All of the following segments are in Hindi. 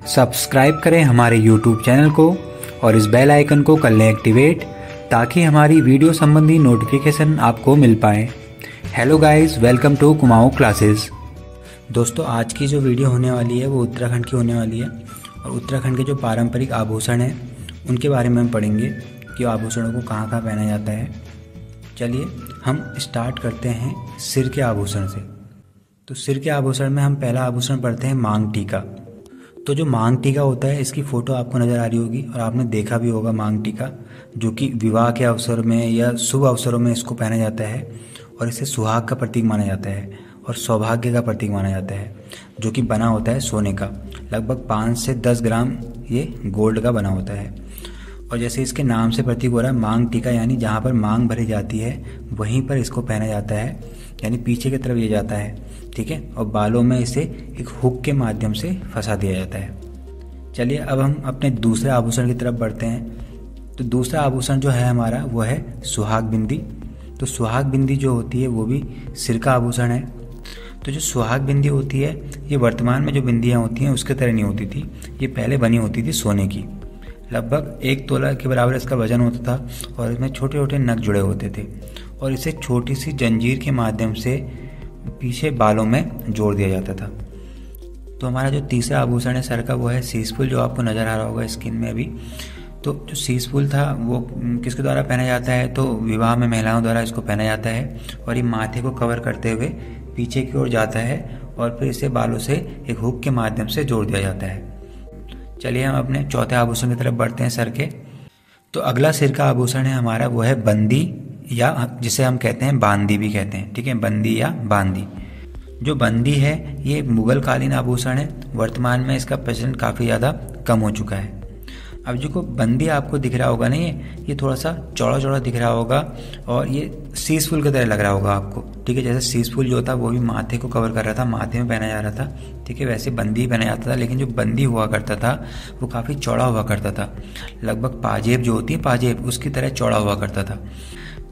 सब्सक्राइब करें हमारे YouTube चैनल को और इस बेल आइकन को कर लें एक्टिवेट ताकि हमारी वीडियो संबंधी नोटिफिकेशन आपको मिल पाए। Hello guys, welcome to Kumaon classes. दोस्तों, आज की जो वीडियो होने वाली है वो उत्तराखंड की होने वाली है और उत्तराखंड के जो पारंपरिक आभूषण हैं उनके बारे में हम पढ़ेंगे कि आभूषणों को कहाँ कहाँ पहना जाता है। चलिए हम स्टार्ट करते हैं सिर के आभूषण से। तो सिर के आभूषण में हम पहला आभूषण पढ़ते हैं मांग टीका। तो जो मांग टीका होता है, इसकी फ़ोटो आपको नज़र आ रही होगी और आपने देखा भी होगा मांग टीका, जो कि विवाह के अवसर में या शुभ अवसरों में इसको पहना जाता है और इसे सुहाग का प्रतीक माना जाता है और सौभाग्य का प्रतीक माना जाता है, जो कि बना होता है सोने का। लगभग 5 से 10 ग्राम ये गोल्ड का बना होता है। और जैसे इसके नाम से प्रतीक हो रहा है मांग टीका, यानी जहाँ पर मांग भरी जाती है वहीं पर इसको पहना जाता है, यानी पीछे की तरफ ये जाता है, ठीक है। और बालों में इसे एक हुक के माध्यम से फंसा दिया जाता है। चलिए अब हम अपने दूसरे आभूषण की तरफ बढ़ते हैं। तो दूसरा आभूषण जो है हमारा वो है सुहाग बिंदी। तो सुहाग बिंदी जो होती है वो भी सिर का आभूषण है। तो जो सुहाग बिंदी होती है ये वर्तमान में जो बिंदियाँ होती हैं उसके तरह नहीं होती थी, ये पहले बनी होती थी सोने की। लगभग 1 तोला के बराबर इसका वजन होता था और इसमें छोटे छोटे नग जुड़े होते थे और इसे छोटी सी जंजीर के माध्यम से पीछे बालों में जोड़ दिया जाता था। तो हमारा जो तीसरा आभूषण है सर का वो है शीशफुल, जो आपको नज़र आ रहा होगा स्क्रीन में अभी। तो जो शीशफुल था वो किसके द्वारा पहना जाता है, तो विवाह में महिलाओं द्वारा इसको पहना जाता है और ये माथे को कवर करते हुए पीछे की ओर जाता है और फिर इसे बालों से एक हुक के माध्यम से जोड़ दिया जाता है। चलिए हम अपने चौथे आभूषण की तरफ बढ़ते हैं सर के। तो अगला सिर का आभूषण है हमारा वो है बंदी, या जिसे हम कहते हैं बांदी भी कहते हैं, ठीक है, बंदी या बांदी। जो बंदी है ये मुगल कालीन आभूषण है। वर्तमान में इसका प्रचलन काफ़ी ज़्यादा कम हो चुका है। अब जो बंदी आपको दिख रहा होगा ना, ये थोड़ा सा चौड़ा चौड़ा दिख रहा होगा और ये शीशफुल की तरह लग रहा होगा आपको, ठीक है। जैसे शीशफुल जो था वो भी माथे को कवर कर रहा था, माथे में पहना जा रहा था, ठीक है, वैसे बंदी पहना जाता था। लेकिन जो बंदी हुआ करता था वो काफ़ी चौड़ा हुआ करता था, लगभग पाजेब जो होती है पाजेब उसकी तरह चौड़ा हुआ करता था।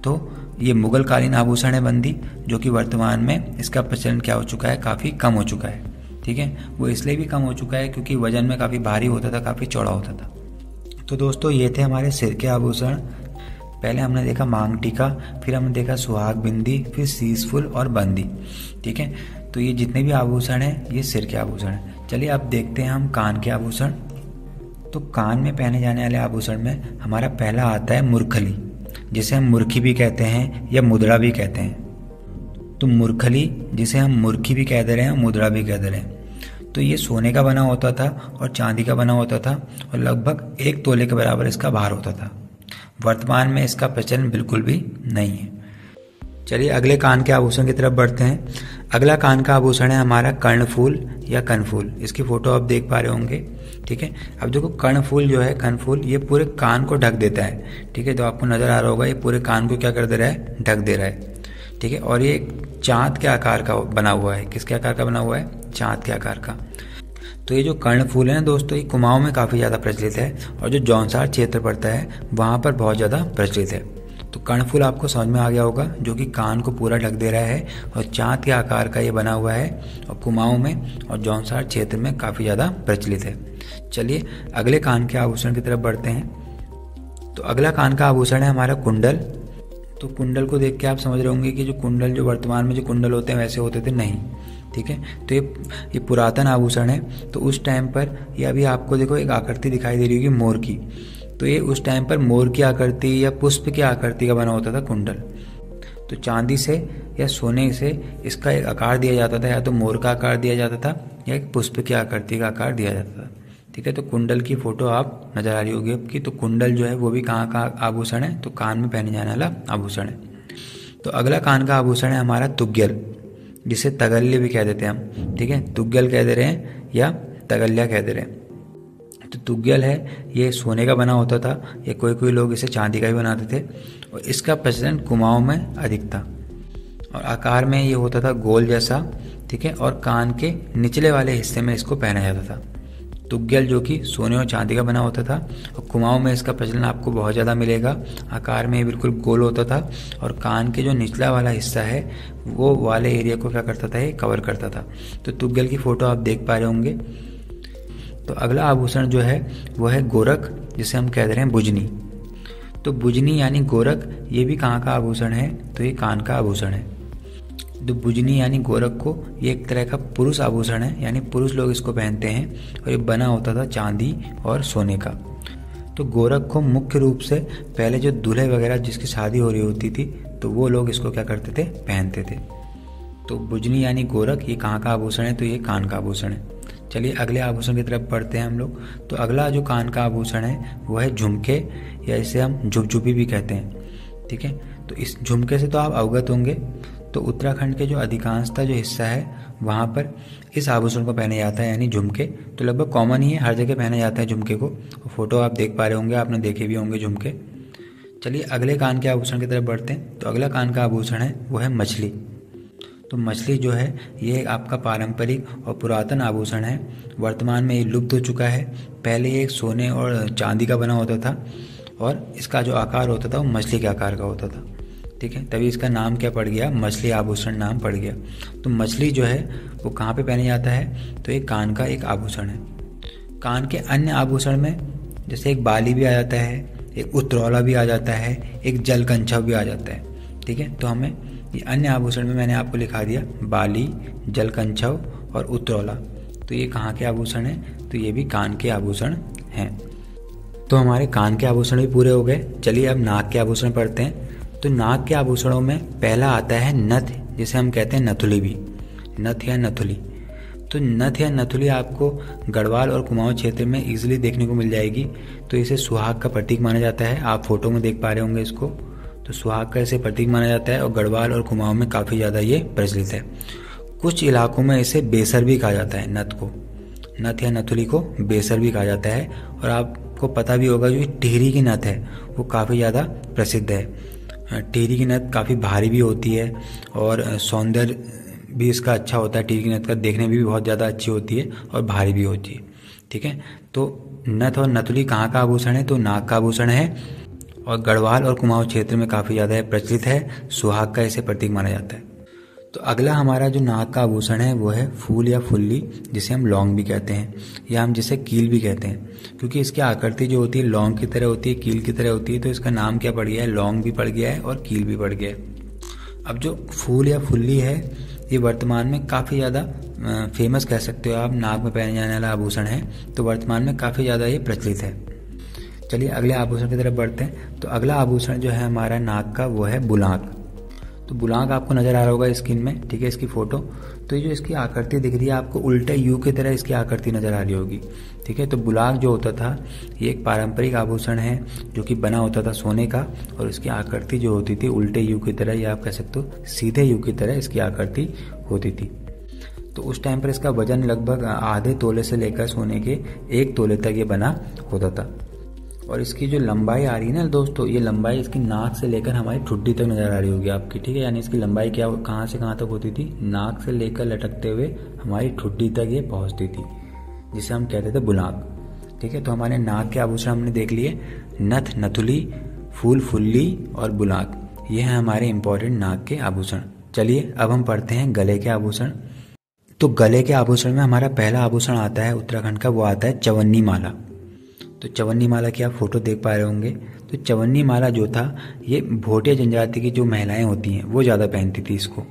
तो ये मुगल कालीन आभूषण है बंदी, जो कि वर्तमान में इसका प्रचलन क्या हो चुका है, काफ़ी कम हो चुका है, ठीक है। वो इसलिए भी कम हो चुका है क्योंकि वजन में काफ़ी भारी होता था, काफ़ी चौड़ा होता था। तो दोस्तों ये थे हमारे सिर के आभूषण। पहले हमने देखा मांग टीका, फिर हमने देखा सुहाग बिंदी, फिर शीशफुल और बंदी, ठीक है। तो ये जितने भी आभूषण हैं ये सिर के आभूषण हैं। चलिए अब देखते हैं हम कान के आभूषण। तो कान में पहने जाने वाले आभूषण में हमारा पहला आता है मुरखली, जिसे हम मुर्खी भी कहते हैं या मुद्रा भी कहते हैं। तो मुरखली, जिसे हम मुर्खी भी कह दे रहे हैं और मुद्रा भी कह दे रहे हैं, तो ये सोने का बना होता था और चांदी का बना होता था और लगभग 1 तोले के बराबर इसका भार होता था। वर्तमान में इसका प्रचलन बिल्कुल भी नहीं है। चलिए अगले कान के आभूषण की तरफ बढ़ते हैं। अगला कान का आभूषण है हमारा कर्णफूल या कनफूल। इसकी फोटो आप देख पा रहे होंगे, ठीक है। अब देखो कर्णफूल जो है, कनफूल, ये पूरे कान को ढक देता है, ठीक है। तो आपको नजर आ रहा होगा ये पूरे कान को क्या कर दे रहा है, ढक दे रहा है, ठीक है। और ये चांद के आकार का बना हुआ है। किसके आकार का बना हुआ है, चांद के आकार का। तो ये जो कर्णफूल है ना दोस्तों, ये कुमाऊं में काफ़ी ज़्यादा प्रचलित है और जो जौनसार क्षेत्र पड़ता है वहाँ पर बहुत ज़्यादा प्रचलित है। तो कर्णफूल आपको समझ में आ गया होगा, जो कि कान को पूरा ढक दे रहा है और चांद के आकार का ये बना हुआ है और कुमाऊं में और जौनसार क्षेत्र में काफ़ी ज़्यादा प्रचलित है। चलिए अगले कान के आभूषण की तरफ बढ़ते हैं। तो अगला कान का आभूषण है हमारा कुंडल। तो कुंडल को देख के आप समझ रहे होंगे कि जो कुंडल जो वर्तमान में जो कुंडल होते हैं वैसे होते थे, नहीं, ठीक है। तो ये पुरातन आभूषण है। तो उस टाइम पर ये अभी आपको देखो एक आकृति दिखाई दे रही होगी मोर की, तो ये उस टाइम पर मोर की आकृति या पुष्प की आकृति का बना होता था कुंडल। तो चांदी से या सोने से इसका एक आकार दिया जाता था, या तो मोर का आकार दिया जाता था या एक पुष्प की आकृति का आकार दिया जाता था, ठीक है। तो कुंडल की फोटो आप नजर आ रही होगी आपकी। तो कुंडल जो है वो भी कहाँ का आभूषण है, तो कान में पहने जाने वाला आभूषण है। तो अगला कान का आभूषण है हमारा तुग्यल, जिसे तगल्ले भी कह देते हैं हम, ठीक है। तुग्यल कह दे रहे हैं या तगल्ला कह दे रहे हैं। तो तुग्यल है ये सोने का बना होता था या कोई कोई लोग इसे चांदी का भी बनाते थे और इसका प्रचलन कुमाऊं में अधिक था और आकार में ये होता था गोल जैसा, ठीक है। और कान के निचले वाले हिस्से में इसको पहना जाता था। तुग्यल जो कि सोने और चांदी का बना होता था और कुमाऊं में इसका प्रचलन आपको बहुत ज़्यादा मिलेगा। आकार में बिल्कुल गोल होता था और कान के जो निचला वाला हिस्सा है वो वाले एरिया को क्या करता था, ये कवर करता था। तो तुग्यल की फ़ोटो आप देख पा रहे होंगे। तो अगला आभूषण जो है वो है गोरख, जिसे हम कह रहे हैं बुजनी। तो बुजनी यानी गोरख, ये भी कहाँ का आभूषण है, तो ये कान का आभूषण है। तो बुजनी यानी गोरख को ये एक तरह का पुरुष आभूषण है, यानी पुरुष लोग इसको पहनते हैं और ये बना होता था चांदी और सोने का। तो गोरख को मुख्य रूप से पहले जो दूल्हे वगैरह जिसकी शादी हो रही होती थी तो वो लोग इसको क्या करते थे, पहनते थे। तो बुजनी यानी गोरख, ये कहाँ का आभूषण है, तो ये कान का आभूषण है। चलिए अगले आभूषण की तरफ बढ़ते हैं हम लोग। तो अगला जो कान का आभूषण है वो है झुमके, या इसे हम झुपझुपी भी कहते हैं। ठीक है, तो इस झुमके से तो आप अवगत होंगे। तो उत्तराखंड के जो अधिकांशता जो हिस्सा है वहाँ पर इस आभूषण को पहने जाता है, यानी झुमके। तो लगभग कॉमन ही है, हर जगह पहना जाता है झुमके को। फोटो आप देख पा रहे होंगे, आपने देखे भी होंगे झुमके। चलिए अगले कान के आभूषण की तरफ बढ़ते हैं। तो अगला कान का आभूषण है वो है मछली। तो मछली जो है ये आपका पारंपरिक और पुरातन आभूषण है। वर्तमान में ये लुप्त हो चुका है। पहले ये सोने और चांदी का बना होता था और इसका जो आकार होता था वो मछली के आकार का होता था। ठीक है, तभी इसका नाम क्या पड़ गया, मछली आभूषण नाम पड़ गया। तो मछली जो है वो कहाँ पे पहने जाता है, तो ये कान का एक आभूषण है। कान के अन्य आभूषण में जैसे एक बाली भी आ जाता है, एक उत्तरौला भी आ जाता है, एक जलकंछव भी आ जाता है। ठीक है, तो हमें ये अन्य आभूषण में मैंने आपको लिखा दिया बाली, जलकंछव और उत्तरौला। तो ये कहाँ के आभूषण हैं, तो ये भी कान के आभूषण हैं। तो हमारे कान के आभूषण भी पूरे हो गए। चलिए अब नाक के आभूषण पढ़ते हैं। तो नाक के आभूषणों में पहला आता है नथ, जिसे हम कहते हैं नथुली भी, नथ या नथुली। तो नथ या नथुली आपको गढ़वाल और कुमाऊं क्षेत्र में इजीली देखने को मिल जाएगी। तो इसे सुहाग का प्रतीक माना जाता है, आप फोटो में देख पा रहे होंगे इसको। तो सुहाग का इसे प्रतीक माना जाता है और गढ़वाल और कुमाऊं में काफ़ी ज़्यादा ये प्रचलित है। कुछ इलाकों में इसे बेसर भी कहा जाता है, नथ को, नथ या नथुली को बेसर भी कहा जाता है। और आपको पता भी होगा जो टिहरी की नथ है वो काफ़ी ज़्यादा प्रसिद्ध है। टिहरी की नथ काफ़ी भारी भी होती है और सौंदर्य भी इसका अच्छा होता है। टिहरी की नथ का देखने में भी बहुत ज़्यादा अच्छी होती है और भारी भी होती है। ठीक है, तो नथ और नथुली कहाँ का आभूषण है, तो नाक का आभूषण है और गढ़वाल और कुमाऊं क्षेत्र में काफ़ी ज़्यादा प्रचलित है। सुहाग का इसे प्रतीक माना जाता है। तो अगला हमारा जो नाक का आभूषण है वो है फूल या फुल्ली, जिसे हम लौंग भी कहते हैं या हम जिसे कील भी कहते हैं, क्योंकि इसकी आकृति जो होती है लौंग की तरह होती है, कील की तरह होती है। तो इसका नाम क्या पड़ गया है, लौंग भी पड़ गया है और कील भी पड़ गया है। अब जो फूल या फुल्ली है ये वर्तमान में काफ़ी ज़्यादा फेमस कह सकते हो आप, नाक में पहने जाने वाला आभूषण है। तो वर्तमान में काफ़ी ज़्यादा ये प्रचलित है। चलिए अगले आभूषण की तरफ बढ़ते हैं। तो अगला आभूषण जो है हमारा नाक का वो है बुलाक। तो बुलाक आपको नज़र आ रहा होगा स्क्रीन में, ठीक है, इसकी फ़ोटो। तो ये जो इसकी आकृति दिख रही है आपको उल्टे यू की तरह इसकी आकृति नज़र आ रही होगी। ठीक है, तो बुलाक जो होता था ये एक पारंपरिक आभूषण है जो कि बना होता था सोने का और इसकी आकृति जो होती थी उल्टे यू की तरह, या आप कह सकते हो सीधे यू की तरह इसकी आकृति होती थी। तो उस टाइम पर इसका वजन लगभग आधे तोले से लेकर सोने के 1 तोले तक ये बना होता था। और इसकी जो लंबाई आ रही है ना दोस्तों, ये लंबाई इसकी नाक से लेकर हमारी ठुड्डी तक नजर आ रही होगी आपकी। ठीक है, यानी इसकी लंबाई क्या कहाँ से कहाँ तक होती थी, नाक से लेकर लटकते हुए हमारी ठुड्डी तक ये पहुँचती थी, जिसे हम कहते थे बुलाक। ठीक है, तो हमारे नाक के आभूषण हमने देख लिए, नथ, नथुली, फूल, फुल्ली और बुलाक। ये हैं हमारे इंपॉर्टेंट नाक के आभूषण। चलिए अब हम पढ़ते हैं गले के आभूषण। तो गले के आभूषण में हमारा पहला आभूषण आता है उत्तराखंड का, वो आता है चवन्नी माला। तो चवन्नी माला की आप फोटो देख पा रहे होंगे। तो चवन्नी माला जो था ये भोटिया जनजाति की जो महिलाएं होती हैं वो ज़्यादा पहनती थी इसको।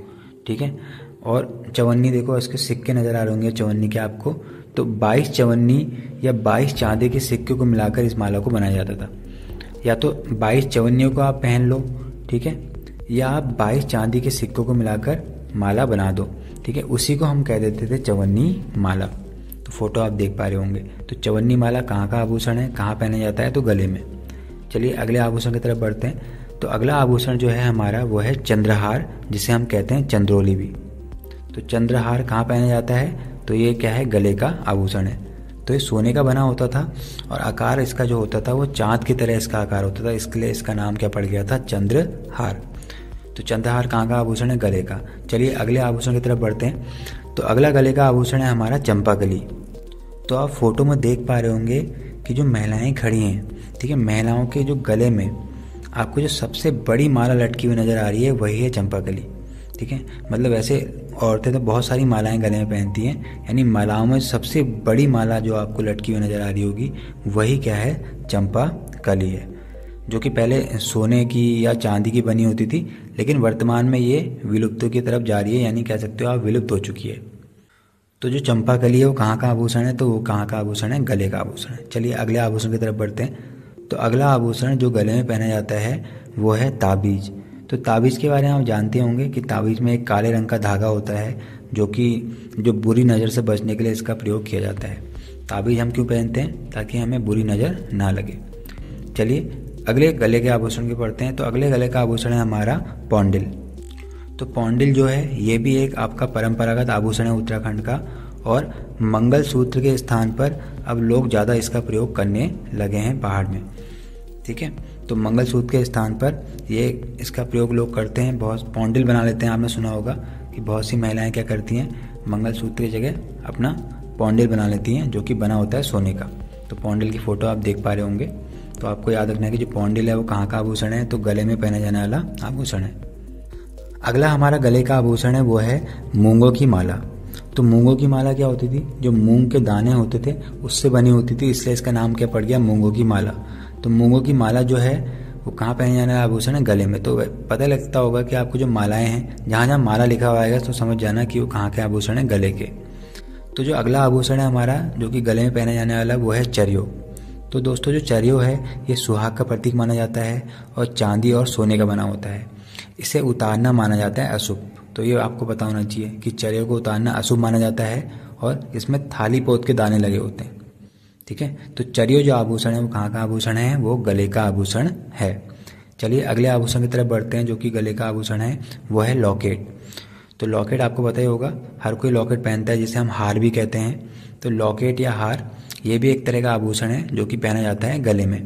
ठीक है, और चवन्नी देखो इसके सिक्के नज़र आ रहे होंगे चवन्नी के आपको। तो 22 चवन्नी या 22 चांदी के सिक्के को मिलाकर इस माला को बनाया जाता था। या तो 22 चवन्नियों को आप पहन लो, ठीक है, या आप 22 चांदी के सिक्कों को मिलाकर माला बना दो। ठीक है, उसी को हम कह देते थे चवन्नी माला। तो फोटो आप देख पा रहे होंगे। तो चवन्नी माला कहाँ का आभूषण है, कहाँ पहना जाता है, तो गले में। चलिए अगले आभूषण की तरफ बढ़ते हैं। तो अगला आभूषण जो है हमारा वो है चंद्रहार, जिसे हम कहते हैं चंद्रोली भी। तो चंद्रहार कहाँ पहना जाता है, तो ये क्या है, गले का आभूषण है। तो ये सोने का बना होता था और आकार इसका जो होता था वो चाँद की तरह इसका आकार होता था, इसलिए इसका नाम क्या पड़ गया था, चंद्रहार। तो चंद्रहार कहाँ का आभूषण है, गले का। चलिए अगले आभूषण की तरफ बढ़ते हैं। तो अगला गले का आभूषण है हमारा चंपाकली। तो आप फोटो में देख पा रहे होंगे कि जो महिलाएं खड़ी हैं, ठीक है, महिलाओं के जो गले में आपको जो सबसे बड़ी माला लटकी हुई नज़र आ रही है वही है चंपाकली। ठीक है, मतलब ऐसे औरतें तो बहुत सारी मालाएं गले में पहनती हैं, यानी मालाओं में सबसे बड़ी माला जो आपको लटकी हुई नज़र आ रही होगी वही क्या है, चंपा कली है, जो कि पहले सोने की या चांदी की बनी होती थी, लेकिन वर्तमान में ये विलुप्त की तरफ जा रही है, यानी कह सकते हो आप विलुप्त हो चुकी है। तो जो चंपा कली है वो कहाँ का आभूषण है, तो वो कहाँ का आभूषण है, गले का आभूषण है। चलिए अगले आभूषण की तरफ बढ़ते हैं। तो अगला आभूषण जो गले में पहना जाता है वो है ताबीज। तो ताबीज़ के बारे में आप जानते होंगे कि ताबीज़ में एक काले रंग का धागा होता है जो बुरी नज़र से बचने के लिए इसका प्रयोग किया जाता है। ताबीज़ हम क्यों पहनते हैं, ताकि हमें बुरी नज़र ना लगे। चलिए अगले गले के आभूषण के पढ़ते हैं। तो अगले गले का आभूषण है हमारा पौंडिल। तो पौंडिल जो है ये भी एक आपका परंपरागत आभूषण है उत्तराखंड का, और मंगलसूत्र के स्थान पर अब लोग ज़्यादा इसका प्रयोग करने लगे हैं पहाड़ में। ठीक है, तो मंगलसूत्र के स्थान पर ये इसका प्रयोग लोग करते हैं, बहुत पौंडिल बना लेते हैं। आपने सुना होगा कि बहुत सी महिलाएं क्या करती हैं, मंगलसूत्र की जगह अपना पौंडिल बना लेती हैं, जो कि बना होता है सोने का। तो पौंडिल की फ़ोटो आप देख पा रहे होंगे। तो आपको याद रखना है कि जो पौंडिल है वो कहाँ का आभूषण है, तो गले में पहने जाने वाला आभूषण है। अगला हमारा गले का आभूषण है वो है मूंगों की माला। तो मूंगों की माला क्या होती थी, जो मूंग के दाने होते थे उससे बनी होती थी, इसलिए इसका नाम क्या पड़ गया, मूंगों की माला। तो मूंगों की माला जो है वो कहाँ पहने जाने वाला आभूषण है, गले में। तो पता लगता होगा कि आपको जो मालाएं हैं, जहाँ जहाँ माला लिखा हुआ आएगा तो समझ जाना कि वो कहाँ के आभूषण है, गले के। तो जो अगला आभूषण है हमारा जो कि गले में पहने जाने वाला वो है चरियो। तो दोस्तों जो चरियो है ये सुहाग का प्रतीक माना जाता है और चांदी और सोने का बना होता है। इसे उतारना माना जाता है अशुभ। तो ये आपको पता होना चाहिए कि चरियो को उतारना अशुभ माना जाता है, और इसमें थाली पोत के दाने लगे होते हैं। ठीक है, तो चरियो जो आभूषण है वो कहाँ का आभूषण है, वो गले का आभूषण है। चलिए अगले आभूषण की तरफ बढ़ते हैं, जो कि गले का आभूषण है वो है लॉकेट। तो लॉकेट आपको पता ही होगा, हर कोई लॉकेट पहनता है, जिसे हम हार भी कहते हैं। तो लॉकेट या हार ये भी एक तरह का आभूषण है जो कि पहना जाता है गले में,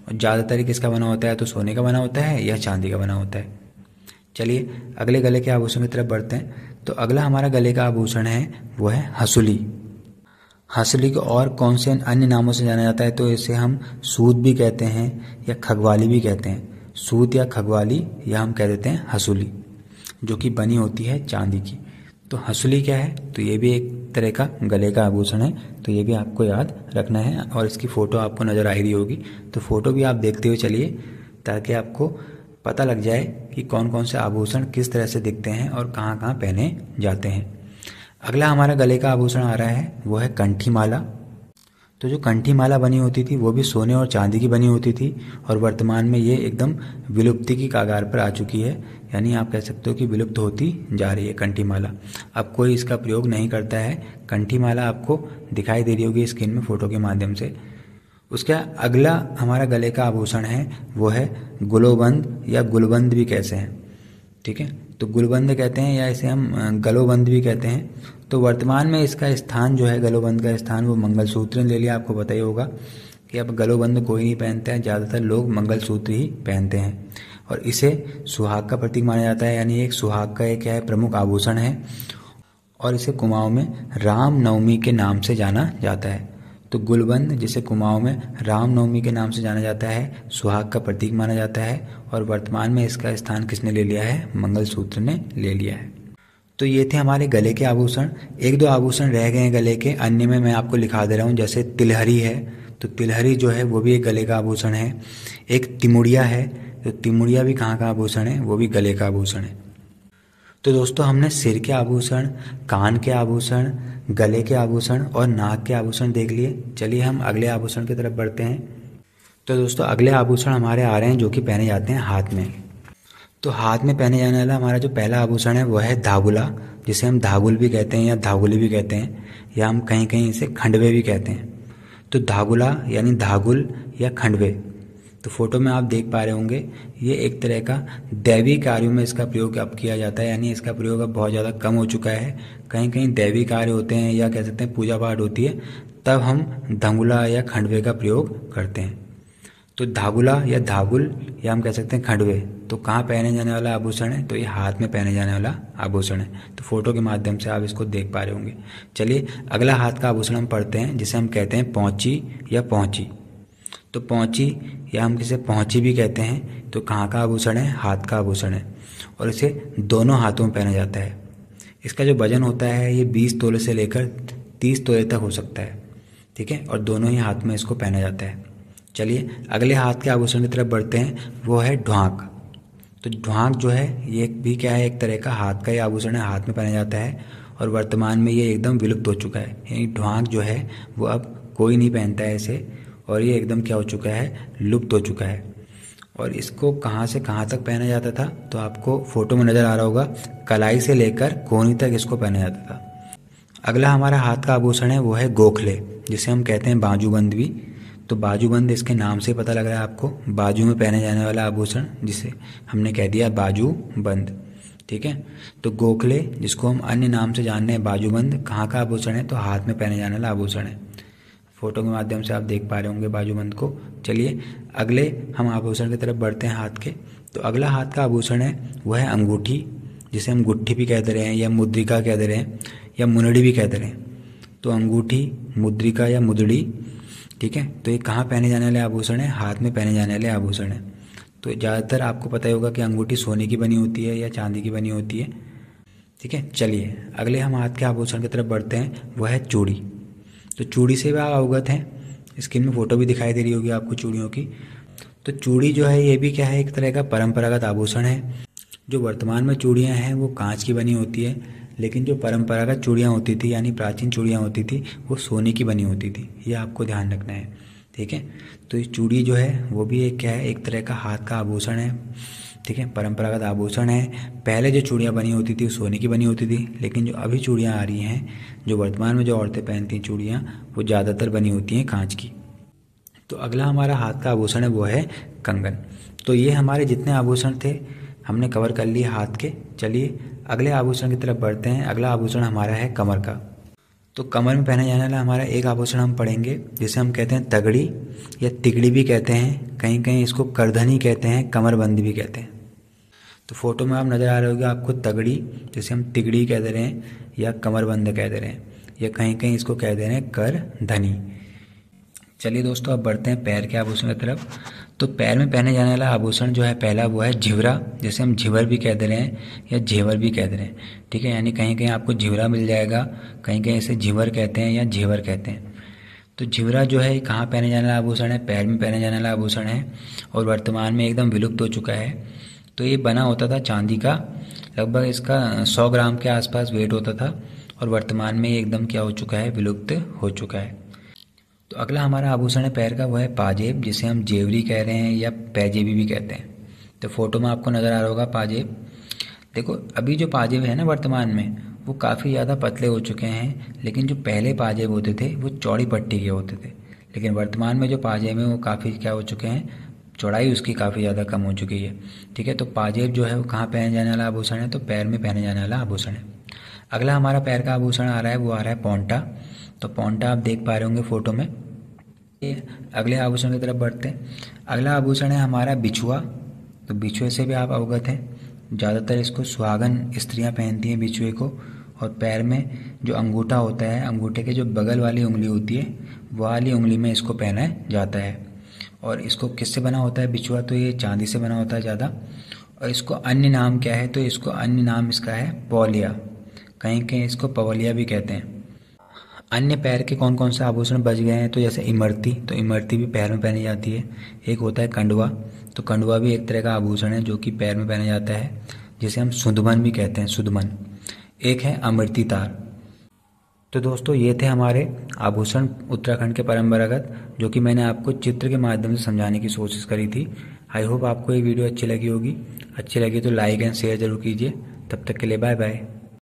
और ज़्यादातर किसका बना होता है, तो सोने का बना होता है या चांदी का बना होता है। चलिए अगले गले के आभूषण की तरफ बढ़ते हैं। तो अगला हमारा गले का आभूषण है वो है हंसुली। हंसुली को और कौन से अन्य नामों से जाना जाता है, तो इसे हम सूत भी कहते हैं या खगवाली भी कहते हैं। सूत या खगवाली या हम कह देते हैं हंसुली, जो कि बनी होती है चांदी की। तो हंसुली क्या है, तो ये भी एक तरह का गले का आभूषण है। तो ये भी आपको याद रखना है, और इसकी फ़ोटो आपको नज़र आ रही होगी। तो फ़ोटो भी आप देखते हुए चलिए, ताकि आपको पता लग जाए कि कौन कौन से आभूषण किस तरह से दिखते हैं और कहाँ कहाँ पहने जाते हैं। अगला हमारा गले का आभूषण आ रहा है वो है कंठी माला। तो जो कंठी माला बनी होती थी वो भी सोने और चांदी की बनी होती थी, और वर्तमान में ये एकदम विलुप्ति की कगार पर आ चुकी है, यानी आप कह सकते हो कि विलुप्त होती जा रही है कंठी माला। अब कोई इसका प्रयोग नहीं करता है। कंठी माला आपको दिखाई दे रही होगी स्क्रीन में फ़ोटो के माध्यम से। उसका अगला हमारा गले का आभूषण है वो है गुलोबंद या गुलबंद भी कैसे हैं। ठीक है, तो गुलबंद कहते हैं या इसे हम गलोबंद भी कहते हैं। तो वर्तमान में इसका स्थान जो है, गलोबंद का स्थान, वो मंगलसूत्र ने ले लिया। आपको पता ही होगा कि अब गलोबंद कोई नहीं पहनता है, ज़्यादातर लोग मंगलसूत्र ही पहनते हैं, और इसे सुहाग का प्रतीक माना जाता है, यानी एक सुहाग का एक है प्रमुख आभूषण है, और इसे कुमाऊं में रामनवमी के नाम से जाना जाता है। तो गुलबंद जिसे कुमाऊं में रामनवमी के नाम से जाना जाता है, सुहाग का प्रतीक माना जाता है, और वर्तमान में इसका स्थान किसने ले लिया है, मंगलसूत्र ने ले लिया है। तो ये थे हमारे गले के आभूषण। एक दो आभूषण रह गए हैं गले के, अन्य में मैं आपको लिखा दे रहा हूँ। जैसे तिलहरी है, तो तिलहरी जो है वो भी एक गले का आभूषण है। एक तिमुड़िया है, तो तिमुड़िया भी कहाँ का आभूषण है, वो भी गले का आभूषण है। तो दोस्तों हमने सिर के आभूषण, कान के आभूषण, गले के आभूषण और नाक के आभूषण देख लिए। चलिए हम अगले आभूषण की तरफ बढ़ते हैं। तो दोस्तों अगले आभूषण हमारे आ रहे हैं जो कि पहने जाते हैं हाथ में। तो हाथ में पहने जाने वाला हमारा जो पहला आभूषण है वो है धागुला, जिसे हम धागुल भी कहते हैं या धागुली भी कहते हैं, या हम कहीं कहीं इसे खंडवे भी कहते हैं। तो धागुला यानी धागुल या खंडवे, तो फोटो में आप देख पा रहे होंगे, ये एक तरह का दैवी कार्यों में इसका प्रयोग अब किया जाता है, यानी इसका प्रयोग अब बहुत ज़्यादा कम हो चुका है। कहीं कहीं दैवी कार्य होते हैं या कह सकते हैं पूजा पाठ होती है, तब हम धागुला या खंडवे का प्रयोग करते हैं। तो धागुला या धागुल या हम कह सकते हैं खंडवे, तो कहाँ पहने जाने वाला आभूषण है, तो ये हाथ में पहने जाने वाला आभूषण है। तो फोटो के माध्यम से आप इसको देख पा रहे होंगे। चलिए अगला हाथ का आभूषण हम पढ़ते हैं, जिसे हम कहते हैं पौंची या पहुँची। तो पहुँची या हम किसे पहुँची भी कहते हैं, तो कहाँ का आभूषण है, हाथ का आभूषण है, और इसे दोनों हाथों में पहना जाता है। इसका जो वजन होता है ये 20 तोले से लेकर 30 तोले तक हो सकता है, ठीक है। और दोनों ही हाथ में इसको पहना जाता है। चलिए अगले हाथ के आभूषण की तरफ बढ़ते हैं, वो है ढ्वाक। तो ढ्वाक जो है ये भी क्या है, एक तरह का हाथ का ही आभूषण है, हाथ में पहना जाता है और वर्तमान में ये एकदम विलुप्त हो चुका है। यानी ढ्वाक जो है वो अब कोई नहीं पहनता है इसे, और ये एकदम क्या हो चुका है, लुप्त हो चुका है। और इसको कहाँ से कहाँ तक पहना जाता था, तो आपको फोटो में नज़र आ रहा होगा, कलाई से लेकर कोहनी तक इसको पहना जाता था। अगला हमारा हाथ का आभूषण है वो है गोखले, जिसे हम कहते हैं बाजूबंद भी। तो बाजूबंद इसके नाम से पता लग रहा है आपको, बाजू में पहने जाने वाला आभूषण, जिसे हमने कह दिया बाजूबंद, ठीक है। तो गोखले, जिसको हम अन्य नाम से जानते हैं बाजूबंद, कहाँ का आभूषण है, तो हाथ में पहने जाने वाला आभूषण है। फोटो के माध्यम से आप देख पा रहे होंगे बाजूबंद को। चलिए अगले हम आभूषण की तरफ बढ़ते हैं हाथ के। तो अगला हाथ का आभूषण है वह है अंगूठी, जिसे हम गुट्ठी भी कहते रहे हैं या मुद्रिका कहते रहे हैं या मुनड़ी भी कहते रहे हैं। तो अंगूठी, मुद्रिका या मुदड़ी, ठीक है। तो ये कहाँ पहने जाने वाले आभूषण है, हाथ में पहने जाने वाले आभूषण है। तो ज़्यादातर आपको पता ही होगा कि अंगूठी सोने की बनी होती है या चांदी की बनी होती है, ठीक है। चलिए अगले हम हाथ के आभूषण की तरफ बढ़ते हैं, वह है चूड़ी। तो चूड़ी से भी आप अवगत हैं, स्क्रीन में फोटो भी दिखाई दे रही होगी आपको चूड़ियों की। तो चूड़ी जो है ये भी क्या है, एक तरह का परंपरागत आभूषण है। जो वर्तमान में चूड़ियाँ हैं वो कांच की बनी होती है, लेकिन जो परंपरागत चूड़ियाँ होती थी यानी प्राचीन चूड़ियाँ होती थी वो सोने की बनी होती थी, ये आपको ध्यान रखना है, ठीक है। तो ये चूड़ी जो है वो भी एक क्या है, एक तरह का हाथ का आभूषण है, ठीक है, परंपरागत आभूषण है। पहले जो चूड़ियाँ बनी होती थी वो सोने की बनी होती थी, लेकिन जो अभी चूड़ियाँ आ रही हैं, जो वर्तमान में जो औरतें पहनती हैं चूड़ियाँ, वो ज़्यादातर बनी होती हैं कांच की। तो अगला हमारा हाथ का आभूषण है वो है कंगन। तो ये हमारे जितने आभूषण थे हमने कवर कर लिए हाथ के। चलिए अगले आभूषण की तरफ बढ़ते हैं। अगला आभूषण हमारा है कमर का। तो कमर में पहने जाने वाला हमारा एक आभूषण हम पढ़ेंगे, जिसे हम कहते हैं तगड़ी या तिगड़ी भी कहते हैं, कहीं कहीं इसको करधनी कहते हैं, कमरबंद भी कहते हैं। तो फोटो में आप नज़र आ रहे होंगे आपको तगड़ी, जिसे हम तिगड़ी कह दे रहे हैं या कमरबंद कह दे रहे हैं, या कहीं कहीं इसको कह दे रहे हैं करधनी। चलिए दोस्तों अब बढ़ते हैं पैर के आभूषण की तरफ। तो पैर में पहने जाने वाला आभूषण जो है पहला वो है झिवरा, जिसे हम झिवर भी कह दे रहे हैं या झेवर भी कह दे रहे हैं, ठीक है। यानी कहीं कहीं आपको झिवरा मिल जाएगा, कहीं कहीं इसे झिवर कहते हैं या झेवर कहते हैं। तो झिवरा जो है कहाँ पहने जाने वाला आभूषण है, पैर में पहने जाने वाला आभूषण है और वर्तमान में एकदम विलुप्त हो चुका है। तो ये बना होता था चांदी का, लगभग इसका 100 ग्राम के आसपास वेट होता था और वर्तमान में ये एकदम क्या हो चुका है, विलुप्त हो चुका है। तो अगला हमारा आभूषण है पैर का, वो है पाजेब, जिसे हम जेवरी कह रहे हैं या पैजेबी भी कहते हैं। तो फोटो में आपको नज़र आ रहा होगा पाजेब। देखो अभी जो पाजेब है ना वर्तमान में वो काफ़ी ज़्यादा पतले हो चुके हैं, लेकिन जो पहले पाजेब होते थे वो चौड़ी पट्टी के होते थे। लेकिन वर्तमान में जो पाजेब हैं वो काफ़ी क्या हो चुके हैं, चौड़ाई उसकी काफ़ी ज़्यादा कम हो चुकी है, ठीक है। तो पाजेब जो है वो कहाँ पहने जाने वाला आभूषण है, तो पैर में पहने जाने वाला आभूषण है। अगला हमारा पैर का आभूषण आ रहा है वो आ रहा है पौंटा। तो पौंटा आप देख पा रहे होंगे फोटो में। अगले आभूषण की तरफ बढ़ते हैं। अगला आभूषण है हमारा बिछुआ। तो बिछुए से भी आप अवगत हैं, ज़्यादातर इसको सुहागन स्त्रियां पहनती हैं बिछुए को। और पैर में जो अंगूठा होता है, अंगूठे के जो बगल वाली उंगली होती है वो वाली उंगली में इसको पहना जाता है। और इसको किससे बना होता है बिछुआ, तो ये चांदी से बना होता है ज़्यादा। और इसको अन्य नाम क्या है, तो इसको अन्य नाम इसका है पौलिया, कहीं कहीं इसको पवलिया भी कहते हैं। अन्य पैर के कौन कौन से आभूषण बच गए हैं, तो जैसे इमरती, तो इमरती भी पैर में पहनी जाती है। एक होता है कंडवा, तो कंडवा भी एक तरह का आभूषण है जो कि पैर में पहना जाता है, जिसे हम सुदमन भी कहते हैं, सुदमन। एक है अमृति तार। तो दोस्तों ये थे हमारे आभूषण उत्तराखंड के परंपरागत, जो कि मैंने आपको चित्र के माध्यम से समझाने की कोशिश करी थी। आई होप आपको ये वीडियो अच्छी लगी होगी। अच्छी लगी तो लाइक एंड शेयर जरूर कीजिए। तब तक के लिए बाय बाय।